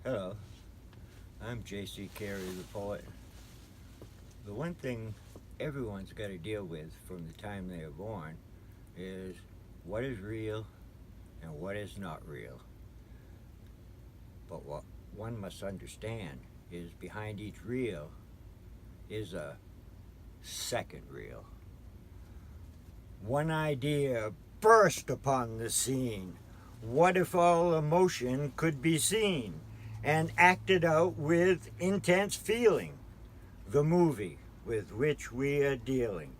Hello, I'm J.C. Carey, the poet. The one thing everyone's got to deal with from the time they are born is what is real and what is not real. But what one must understand is behind each real is a second real. One idea burst upon the scene. What if all emotion could be seen and acted out with intense feeling? The movie with which we are dealing.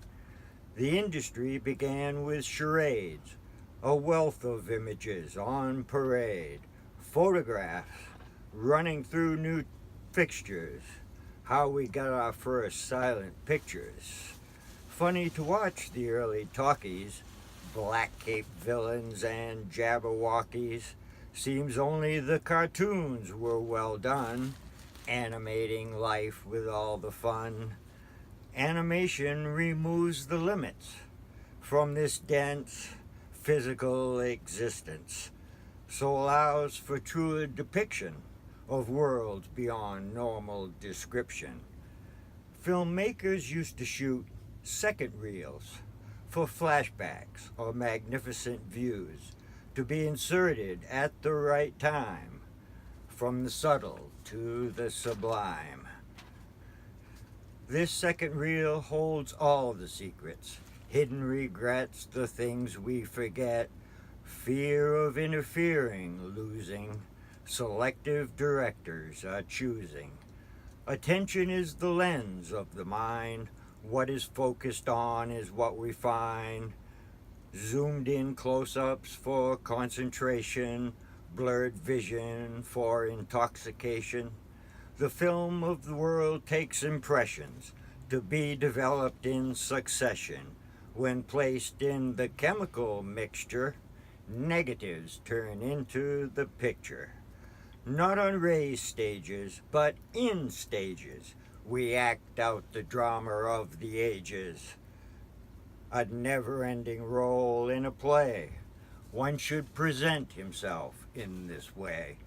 The industry began with charades, a wealth of images on parade, photographs running through new fixtures, how we got our first silent pictures. Funny to watch the early talkies, black cape villains and jabberwockies. Seems only the cartoons were well done, animating life with all the fun. Animation removes the limits from this dense physical existence, so allows for truer depiction of worlds beyond normal description. Filmmakers used to shoot second reels for flashbacks or magnificent views to be inserted at the right time, from the subtle to the sublime. This second reel holds all the secrets, hidden regrets, the things we forget, fear of interfering, losing, selective directors are choosing. Attention is the lens of the mind. What is focused on is what we find. Zoomed in close-ups for concentration, blurred vision for intoxication. The film of the world takes impressions to be developed in succession. When placed in the chemical mixture, negatives turn into the picture. Not on raised stages, but in stages, we act out the drama of the ages. A never-ending role in a play. One should present himself in this way.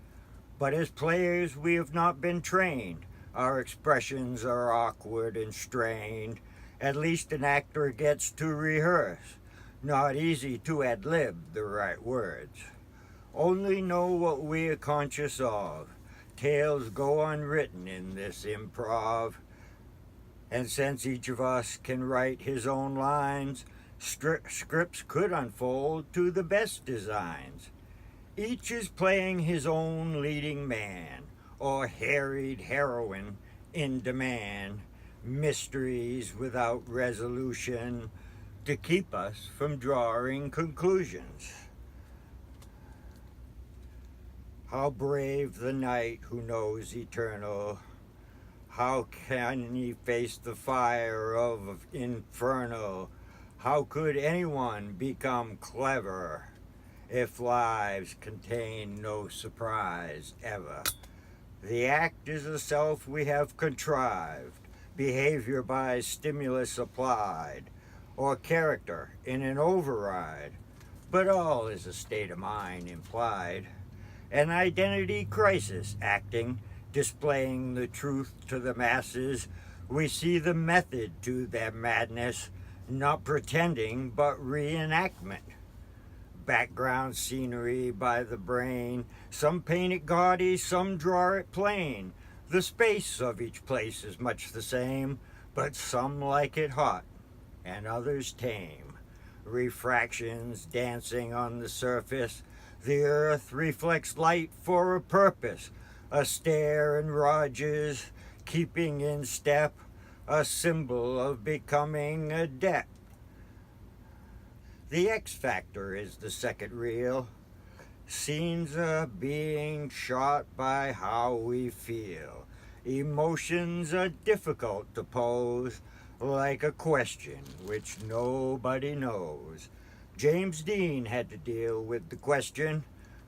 But as players, we have not been trained. Our expressions are awkward and strained. At least an actor gets to rehearse. Not easy to ad-lib the right words. Only know what we are conscious of. Tales go unwritten in this improv. And since each of us can write his own lines, scripts could unfold to the best designs. Each is playing his own leading man, or harried heroine in demand, mysteries without resolution to keep us from drawing conclusions. How brave the knight who knows eternal. How can he face the fire of infernal? How could anyone become clever if lives contain no surprise ever? The act is a self we have contrived, behavior by stimulus applied, or character in an override, but all is a state of mind implied. An identity crisis acting, displaying the truth to the masses. We see the method to their madness, not pretending but reenactment. Background scenery by the brain, some paint it gaudy, some draw it plain. The space of each place is much the same, but some like it hot and others tame. Refractions dancing on the surface, the earth reflects light for a purpose. A stare and Rogers, keeping in step, a symbol of becoming adept. The X Factor is the second reel. Scenes are being shot by how we feel. Emotions are difficult to pose, like a question which nobody knows. James Dean had to deal with the question,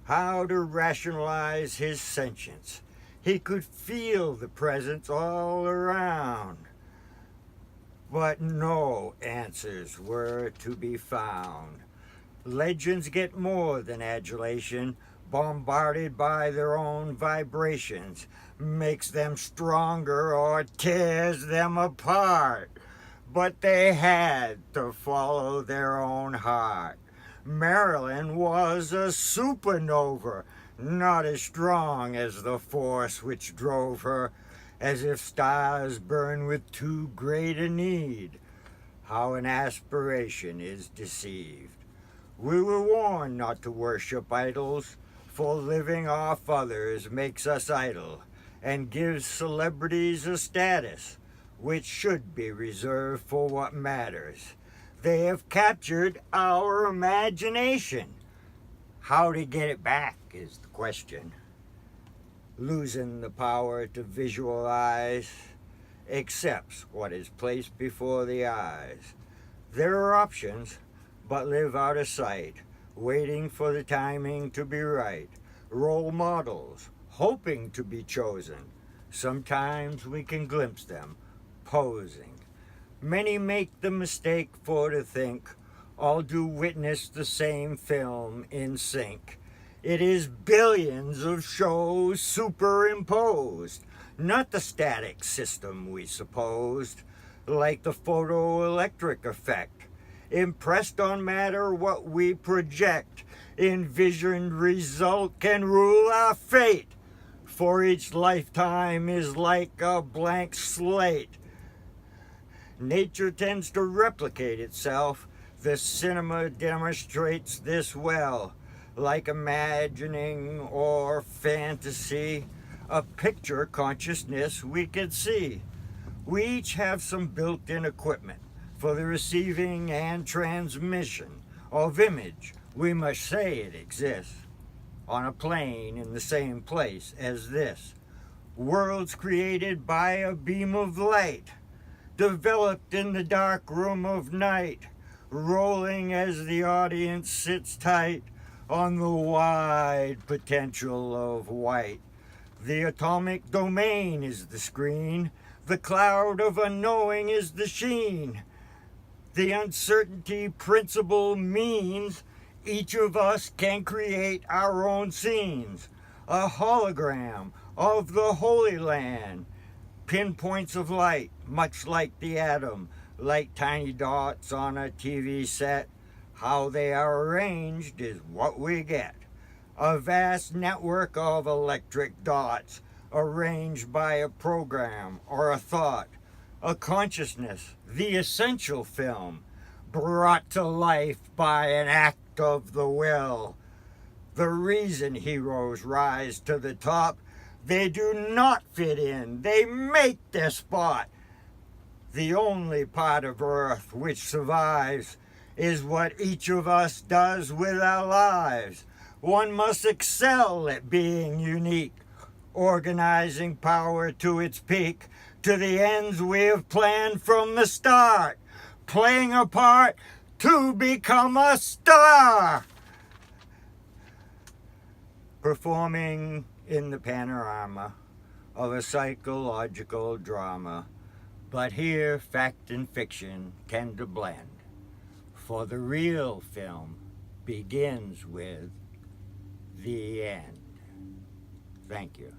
how to rationalize his sentience. He could feel the presence all around, but no answers were to be found. Legends get more than adulation, bombarded by their own vibrations, makes them stronger or tears them apart. But they had to follow their own heart. Marilyn was a supernova, not as strong as the force which drove her, as if stars burn with too great a need. How an aspiration is deceived. We were warned not to worship idols, for living off others makes us idle, and gives celebrities a status which should be reserved for what matters. They have captured our imagination. How to get it back is the question. Losing the power to visualize accepts what is placed before the eyes. There are options, but live out of sight, waiting for the timing to be right. Role models, hoping to be chosen. Sometimes we can glimpse them, posing. Many make the mistake for to think all do witness the same film in sync. It is billions of shows superimposed, not the static system we supposed, like the photoelectric effect. Impressed on matter what we project, envisioned result can rule our fate. For each lifetime is like a blank slate. Nature tends to replicate itself. The cinema demonstrates this well. Like imagining or fantasy, a picture consciousness we can see. We each have some built-in equipment for the receiving and transmission of image. We must say it exists on a plane in the same place as this. Worlds created by a beam of light, developed in the dark room of night, rolling as the audience sits tight on the wide potential of white. The atomic domain is the screen, the cloud of unknowing is the sheen. The uncertainty principle means each of us can create our own scenes, a hologram of the Holy Land, pinpoints of light, much like the atom, like tiny dots on a TV set. How they are arranged is what we get. A vast network of electric dots arranged by a program or a thought, a consciousness, the essential film, brought to life by an act of the will. The reason heroes rise to the top, they do not fit in, they make their spot. The only part of Earth which survives is what each of us does with our lives. One must excel at being unique, organizing power to its peak, to the ends we have planned from the start, playing a part to become a star. Performing in the panorama of a psychological drama, but here fact and fiction tend to blend, for the real film begins with the end. Thank you.